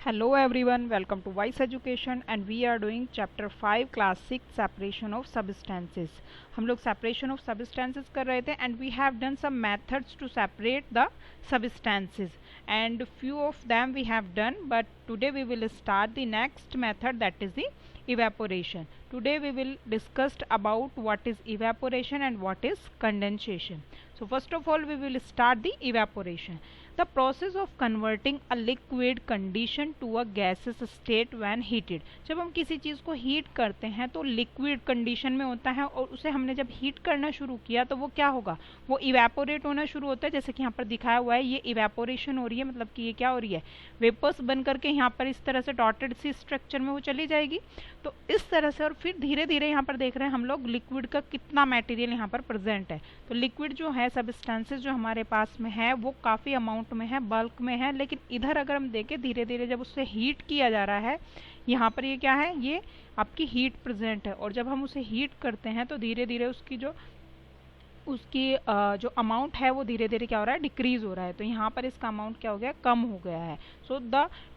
Hello everyone, welcome to Wise Education and we are doing chapter 5 class 6 separation of substances. हम लोग separation of substances कर रहे थे and we have done some methods to separate the substances and few of them we have done, but today we will start the next method, that is the evaporation. Today we will discuss about what is evaporation and what is condensation. So first of all we will start the evaporation. The process of converting a liquid condition to a gaseous state when heated. जब हम किसी चीज़ को heat करते हैं तो liquid condition में होता है और उसे हमने जब हीट करना शुरू किया तो वो क्या होगा, वो इवेपोरेट होना शुरू होता है. जैसे कि यहाँ पर दिखाया हुआ है, ये इवेपोरेशन हो रही है, मतलब कि ये क्या हो रही है, वेपर्स बन करके यहाँ पर इस तरह से डॉटेड सी स्ट्रक्चर में वो चली जाएगी. तो इस तरह से और फिर धीरे धीरे यहाँ पर देख रहे हैं हम लोग लिक्विड का कितना मटेरियल यहाँ पर प्रेजेंट है. तो लिक्विड जो है, सबस्टेंसेस जो हमारे पास में है वो काफ़ी अमाउंट में है, बल्क में है. लेकिन इधर अगर हम देखें धीरे धीरे जब उससे हीट किया जा रहा है, यहाँ पर ये क्या है, ये आपकी हीट प्रेजेंट है. और जब हम उसे हीट करते हैं तो धीरे धीरे उसकी जो अमाउंट है वो धीरे धीरे क्या हो रहा है, डिक्रीज हो रहा है. तो यहाँ पर इसका अमाउंट क्या हो गया, कम हो गया है. So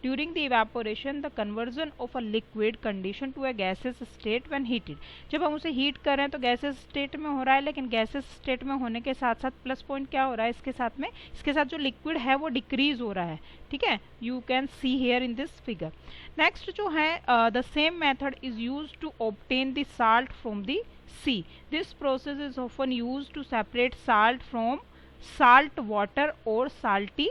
during the evaporation the conversion of a liquid condition to a gases state when heated. जब हम उसे हीट कर रहे हैं तो गैसेस स्टेट में हो रहा है, लेकिन गैसेस स्टेट में होने के साथ साथ प्लस पॉइंट क्या हो रहा है इसके साथ में, इसके साथ जो लिक्विड है वो डिक्रीज हो रहा है. ठीक है, you can see here in this figure. Next जो है, the same method is use to obtain the salt from the sea. This process is often used to separate salt from salt water or salty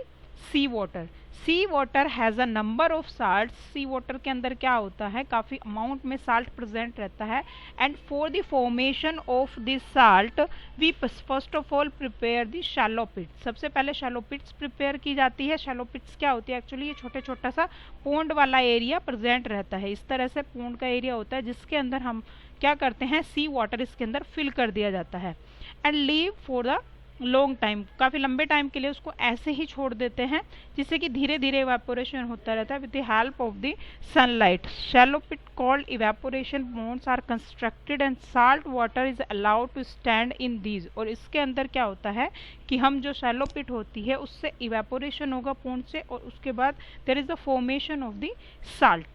sea water. Sea water has a number of salts. Sea water के अंदर क्या होता है, काफ़ी amount में salt present रहता है. And for the formation of this salt we first of all prepare the shallow pits. सबसे पहले शैलो पिट्स प्रिपेयर की जाती है. शैलो पिट्स क्या होती है, एक्चुअली ये छोटे छोटा सा पोंड वाला एरिया प्रेजेंट रहता है. इस तरह से पोंड का एरिया होता है जिसके अंदर हम क्या करते हैं, सी वाटर इसके अंदर फिल कर दिया जाता है. And leave for the long time, काफ़ी लंबे टाइम के लिए उसको ऐसे ही छोड़ देते हैं जिससे कि धीरे धीरे इवेपोरेशन होता रहता है with the help of the sunlight. Shallow pit called evaporation ponds are constructed and salt water is allowed to stand in these. और इसके अंदर क्या होता है कि हम जो शैलो पिट होती है उससे इवेपोरेशन होगा पोंड से, और उसके बाद there is the formation of the salt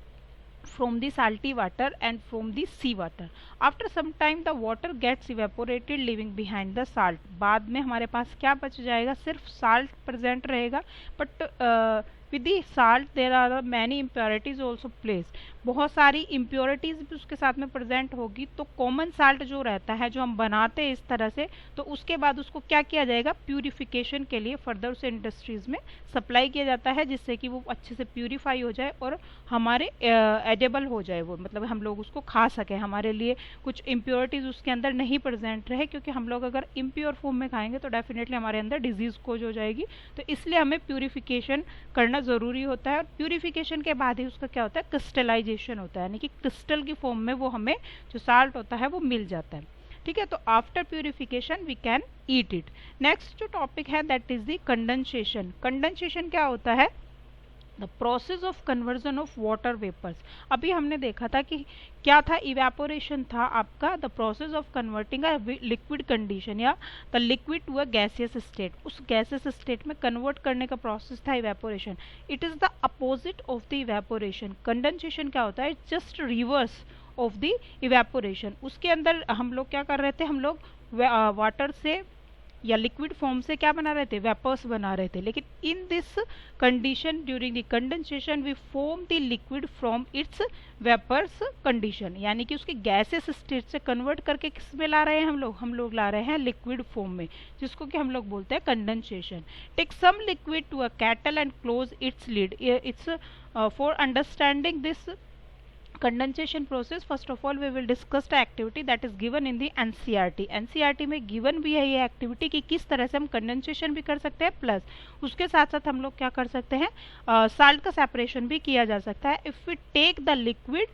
from the salty water and from the sea water. After some time the water gets evaporated leaving behind the salt. बाद में हमारे पास क्या बच जाएगा, सिर्फ साल्ट प्रेजेंट रहेगा. But with the salt there are many impurities also placed. बहुत सारी इम्प्योरिटीज़ भी उसके साथ में प्रेजेंट होगी. तो कॉमन साल्ट जो रहता है, जो हम बनाते हैं इस तरह से, तो उसके बाद उसको क्या किया जाएगा, प्यूरिफिकेशन के लिए फर्दर उसे इंडस्ट्रीज़ में सप्लाई किया जाता है जिससे कि वो अच्छे से प्यूरिफाई हो जाए और हमारे एडेबल हो जाए. वो मतलब हम लोग उसको खा सकें, हमारे लिए कुछ इम्प्योरिटीज़ उसके अंदर नहीं प्रेजेंट रहे, क्योंकि हम लोग अगर इम्प्योर फॉर्म में खाएंगे तो डेफिनेटली हमारे अंदर डिजीज़ कोज हो जाएगी. तो इसलिए हमें प्यूरिफिकेशन करना ज़रूरी होता है. और प्यूरिफिकेशन के बाद ही उसका क्या होता है, क्रिस्टलाइजेशन होता है, यानी कि क्रिस्टल की फॉर्म में वो हमें जो साल्ट होता है वो मिल जाता है. ठीक है, तो after purification we can eat it. Next जो टॉपिक है that is the condensation. Condensation क्या होता है, the process of conversion of water vapours. अभी हमने देखा था कि क्या था, इवेपोरेशन था आपका, the process of converting a liquid condition या the liquid to a gaseous state. उस गैसियस स्टेट में कन्वर्ट करने का प्रोसेस था evaporation. It is the opposite of the evaporation. Condensation क्या होता है, it's just reverse of the evaporation. उसके अंदर हम लोग क्या कर रहे थे, हम लोग वाटर से या लिक्विड फॉर्म से क्या बना रहे थे, वेपर्स बना रहे थे. लेकिन in this condition during the condensation we form the liquid from its vapours condition, यानी कि उसके गैसेस स्टेट से कन्वर्ट करके किस में ला रहे हैं हम लोग ला रहे हैं लिक्विड फॉर्म में, जिसको कि हम लोग बोलते हैं condensation. Take some liquid to a kettle and close its lid. It's for understanding this condensation process, first of all we will discuss the activity that is given in the NCERT. NCERT में given भी है ये activity कि किस तरह से हम condensation भी कर सकते हैं, प्लस उसके साथ साथ हम लोग क्या कर सकते हैं, साल्ट का सेपरेशन भी किया जा सकता है. If we take the liquid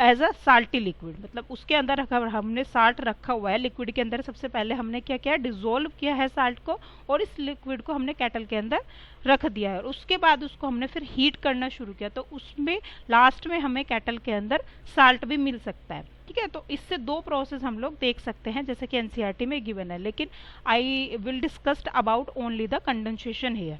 as a salty liquid, मतलब उसके अंदर हमने साल्ट रखा हुआ है लिक्विड के अंदर. सबसे पहले हमने क्या किया, डिजोल्व किया है साल्ट को और इस लिक्विड को हमने केटल के अंदर रख दिया है. और उसके बाद उसको हमने फिर हीट करना शुरू किया, तो उसमें लास्ट में हमें केटल के अंदर साल्ट भी मिल सकता है. ठीक है, तो इससे दो प्रोसेस हम लोग देख सकते हैं जैसे कि एनसीईआरटी में गिवन है, लेकिन I will discussed about only the condensation here.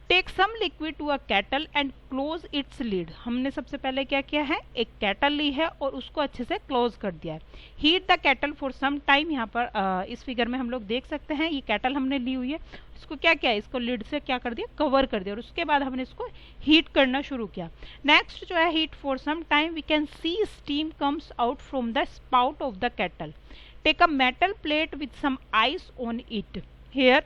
Take some liquid to a kettle and close its lid. हमने सबसे पहले क्या किया है, एक केटल ली है और उसको अच्छे से क्लोज कर दिया है। Heat the kettle for some time, यहाँ पर इस फिगर में हम लोग देख सकते हैं ये केटल हमने ली हुई है, इसको क्या किया, इसको लिड से क्या कर दिया, कवर कर दिया, और उसके बाद हमने इसको हीट करना शुरू किया। नेक्स्ट जो है heat for some time, we can see steam comes out from the spout of the kettle. Take a metal plate with some ice on it, here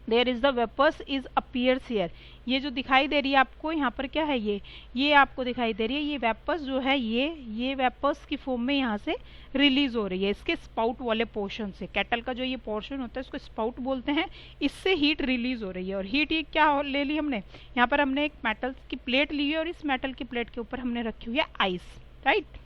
there is the vapours is appears here. ये जो दिखाई दे रही है आपको यहाँ पर क्या है, ये आपको दिखाई दे रही है, ये वेपर्स जो है ये वेपर्स की फॉर्म में यहाँ से रिलीज हो रही है इसके स्पाउट वाले पोर्शन से। केटल का जो ये पोर्शन होता है इसको स्पाउट बोलते हैं, इससे हीट रिलीज हो रही है। और हीट ये क्या ले ली हमने, यहाँ पर हमने एक मेटल की प्लेट ली है और इस मेटल की प्लेट के ऊपर हमने रखी हुई है ice, right.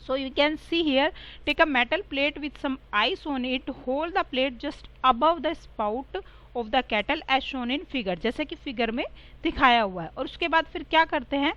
So you can see here, take a metal plate with some ice on it, hold the plate just above the spout of the kettle as shown in figure, जैसे कि figure में दिखाया हुआ है। और उसके बाद फिर क्या करते हैं,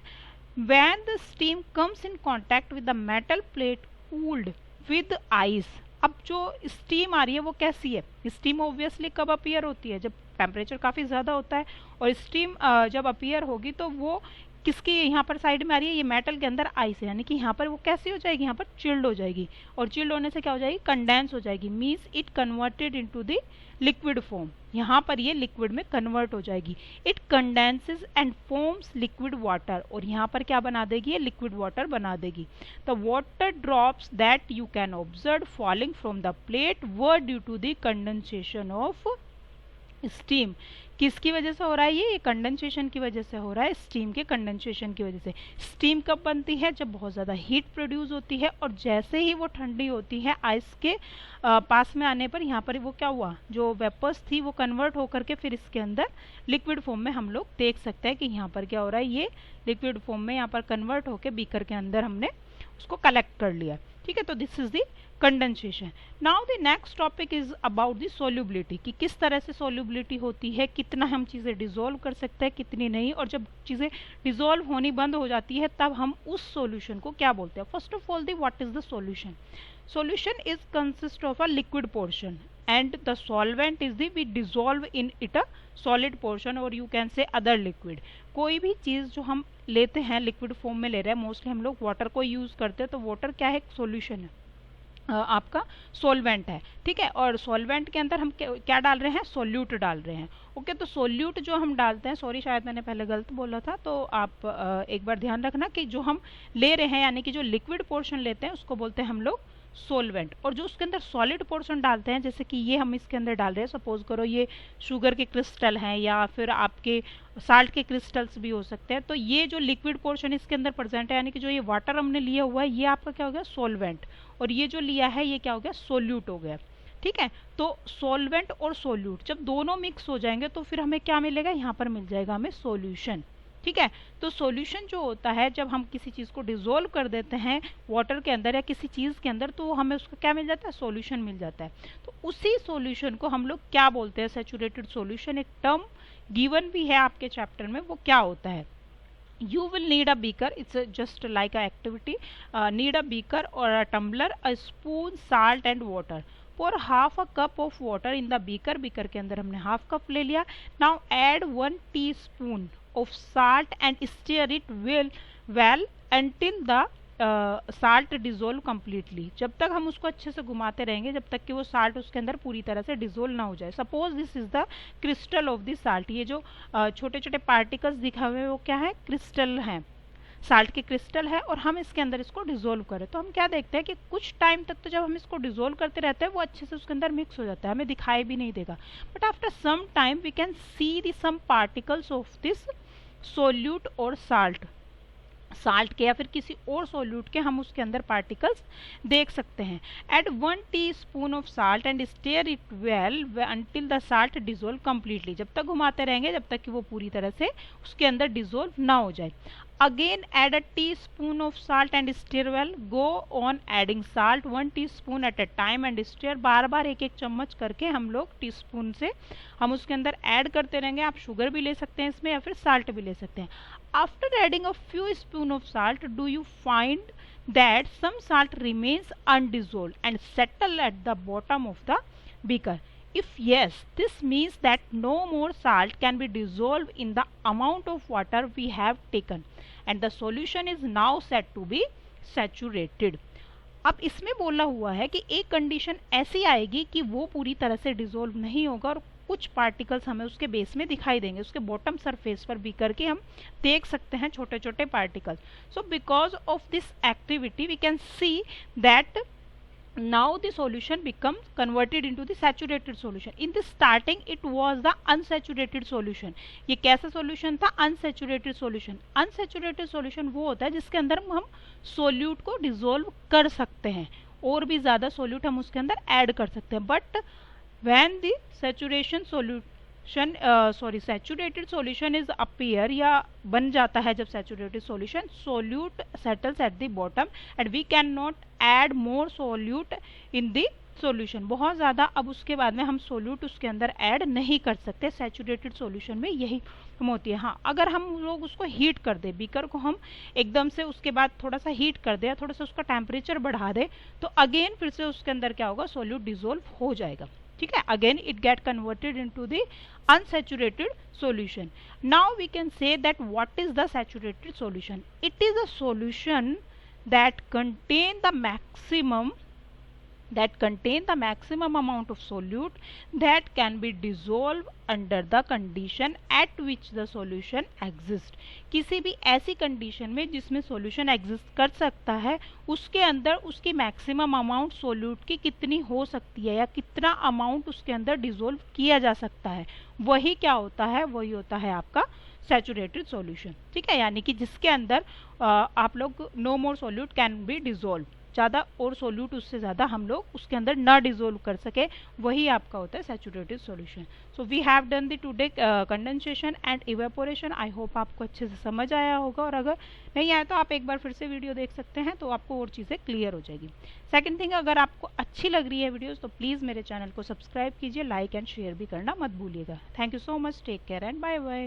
when the steam comes in contact with the metal plate cooled with ice, अब जो स्टीम आ रही है वो कैसी है, स्टीम ऑब्वियसली कब अपीयर होती है, जब टेम्परेचर काफ़ी ज़्यादा होता है, और स्टीम जब अपीयर होगी तो वो किसकी यहाँ पर साइड में आ रही है, ये मेटल के अंदर आइस है, यानी कि यहाँ पर वो कैसी हो जाएगी, यहाँ पर चिल्ड हो जाएगी, और चिल्ड होने से क्या हो जाएगी, कंडेंस हो जाएगी, means it converted into the liquid form. यहाँ पर ये लिक्विड में कन्वर्ट हो जाएगी। It condenses and forms liquid water, और यहाँ पर क्या बना देगी, ये लिक्विड वाटर बना देगी। The water drops that you can observe falling from the plate were due to the condensation of steam. किसकी वजह से हो रहा है, ये कंडेंसेशन की वजह से हो रहा है, स्टीम के कंडेंसेशन की वजह से। स्टीम कब बनती है, जब बहुत ज़्यादा हीट प्रोड्यूस होती है, और जैसे ही वो ठंडी होती है आइस के पास में आने पर यहाँ पर वो क्या हुआ, जो वेपर्स थी वो कन्वर्ट होकर के फिर इसके अंदर लिक्विड फॉर्म में हम लोग देख सकते हैं कि यहाँ पर क्या हो रहा है, ये लिक्विड फॉर्म में यहाँ पर कन्वर्ट होकर बीकर के अंदर हमने उसको कलेक्ट कर लिया, ठीक है। तो this is the condensation. Now the next topic is about the solubility, कि किस तरह से सोल्यूबिलिटी होती है, कितना हम चीज़ें डिसॉल्व कर सकते हैं, कितनी नहीं, और जब चीज़ें डिसॉल्व होनी बंद हो जाती है तब हम उस सॉल्यूशन को क्या बोलते हैं। First of all the what is the solution. Solution is consist of a liquid portion and the solvent is the we dissolve in it a solid portion, or you can say other liquid। कोई भी चीज़ जो हम लेते हैं liquid form में ले रहे हैं, मोस्टली हम लोग वाटर को यूज़ करते हैं, तो वाटर क्या है, एक सॉल्यूशन है, आपका सॉल्वेंट है, ठीक है। और सॉल्वेंट के अंदर हम क्या डाल रहे हैं, सोल्यूट डाल रहे हैं, ओके। तो सोल्यूट जो हम डालते हैं, सॉरी शायद मैंने पहले गलत बोला था, तो आप एक बार ध्यान रखना कि जो हम ले रहे हैं यानी कि जो लिक्विड पोर्शन लेते हैं उसको बोलते हैं हम लोग सोलवेंट, और जो उसके अंदर सॉलिड पोर्शन डालते हैं, जैसे कि ये हम इसके अंदर डाल रहे हैं, सपोज करो ये शुगर के क्रिस्टल हैं या फिर आपके साल्ट के क्रिस्टल्स भी हो सकते हैं, तो ये जो लिक्विड पोर्शन इसके अंदर प्रेजेंट है, यानी कि जो ये वाटर हमने लिया हुआ है ये आपका क्या हो गया, सोलवेंट, और ये जो लिया है ये क्या हो गया, सोल्यूट हो गया, ठीक है। तो सोलवेंट और सोल्यूट जब दोनों मिक्स हो जाएंगे तो फिर हमें क्या मिलेगा, यहाँ पर मिल जाएगा हमें सोल्यूशन, ठीक है। तो सॉल्यूशन जो होता है, जब हम किसी चीज़ को डिसॉल्व कर देते हैं वाटर के अंदर या किसी चीज़ के अंदर, तो हमें उसका क्या मिल जाता है, सॉल्यूशन मिल जाता है। तो उसी सॉल्यूशन को हम लोग क्या बोलते हैं, सैचुरेटेड सॉल्यूशन। एक टर्म गिवन भी है आपके चैप्टर में, वो क्या होता है, you will need a beaker, it's just like a activity, need a beaker or a tumbler, a spoon, salt and water, pour half a cup of water in the beaker, beaker के अंदर हमने half cup ले लिया। now add 1 teaspoon of salt and stir it well until the salt dissolve completely. जब तक हम उसको अच्छे से घुमाते रहेंगे जब तक कि वो साल्ट उसके अंदर पूरी तरह से डिजोल्व ना हो जाए। Suppose this is the crystal of the salt, ये जो छोटे छोटे पार्टिकल्स दिखा हुए वो क्या है, क्रिस्टल हैं, साल्ट के क्रिस्टल है, और हम इसके अंदर इसको डिजोल्व करें तो हम क्या देखते हैं कि कुछ टाइम तक तो जब हम इसको डिजोल्व करते रहते हैं वो अच्छे से उसके अंदर मिक्स हो जाता है, हमें दिखाई भी नहीं देगा, but after some time we can see the some particles of this solute और साल्ट के या फिर किसी और सोल्यूट के हम उसके अंदर पार्टिकल्स देख सकते हैं। Add 1 teaspoon of salt and stir it well until the salt dissolve completely. जब तक घुमाते रहेंगे जब तक कि वो पूरी तरह से उसके अंदर डिजोल्व ना हो जाए। Again add a teaspoon of salt and stir well, go on adding salt 1 teaspoon at a time and stir. बार बार एक एक चम्मच करके हम लोग टीस्पून से हम उसके अंदर ऐड करते रहेंगे। आप शुगर भी ले सकते हैं इसमें या फिर साल्ट भी ले सकते हैं। After adding a few spoon of salt, do you find that some salt remains undissolved and settle at the bottom of the beaker? If yes, this means that no more salt can be dissolved in the amount of water we have taken and the solution is now said to be saturated. अब इसमें बोला हुआ है कि एक condition ऐसी आएगी कि वो पूरी तरह से डिसॉल्व नहीं होगा और कुछ पार्टिकल्स हमें उसके बेस में दिखाई देंगे, उसके बॉटम सरफेस पर भी करके हम देख सकते हैं छोटे छोटे particles. So because of this activity we can see that now the solution becomes converted into the saturated solution. In the starting it was the unsaturated solution. ये कैसा solution था? unsaturated solution. unsaturated solution वो होता है जिसके अंदर हम solute को dissolve कर सकते हैं और भी ज़्यादा solute हम उसके अंदर add कर सकते हैं. But when the saturation solution saturated solution is appear या बन जाता है जब saturated solution, solute settles at the bottom and we cannot add more solute in the solution. बहुत ज़्यादा अब उसके बाद में हम solute उसके अंदर add नहीं कर सकते. saturated solution में यही होती है. हाँ, अगर हम लोग उसको हीट कर दे, बीकर को हम एकदम से उसके बाद थोड़ा सा हीट कर दे, थोड़ा सा उसका टेम्परेचर बढ़ा दे, तो अगेन फिर से उसके अंदर क्या होगा? solute dissolve हो जाएगा. ठीक है, again it get converted into the unsaturated solution. Now we can say that what is the saturated solution? It is a solution that contain the maximum amount of solute that can be dissolved under the condition at which the solution exists. किसी भी ऐसी condition में जिसमें solution exist कर सकता है, उसके अंदर उसकी मैक्सिमम अमाउंट सोल्यूट की कितनी हो सकती है या कितना अमाउंट उसके अंदर डिसॉल्व किया जा सकता है, वही क्या होता है? वही होता है आपका सैचुरेटेड सॉल्यूशन. ठीक है, यानी कि जिसके अंदर आप लोग no more solute can be dissolve, ज़्यादा और सोल्यूट उससे ज़्यादा हम लोग उसके अंदर ना डिसॉल्व कर सके, वही आपका होता है saturated solution. So we have done the today condensation and evaporation. I hope आपको अच्छे से समझ आया होगा और अगर नहीं आया तो आप एक बार फिर से वीडियो देख सकते हैं, तो आपको और चीज़ें क्लियर हो जाएगी. सेकेंड थिंग, अगर आपको अच्छी लग रही है वीडियोज़ तो प्लीज़ मेरे चैनल को सब्सक्राइब कीजिए, लाइक एंड शेयर भी करना मत भूलिएगा. Thank you so much, take care and bye bye.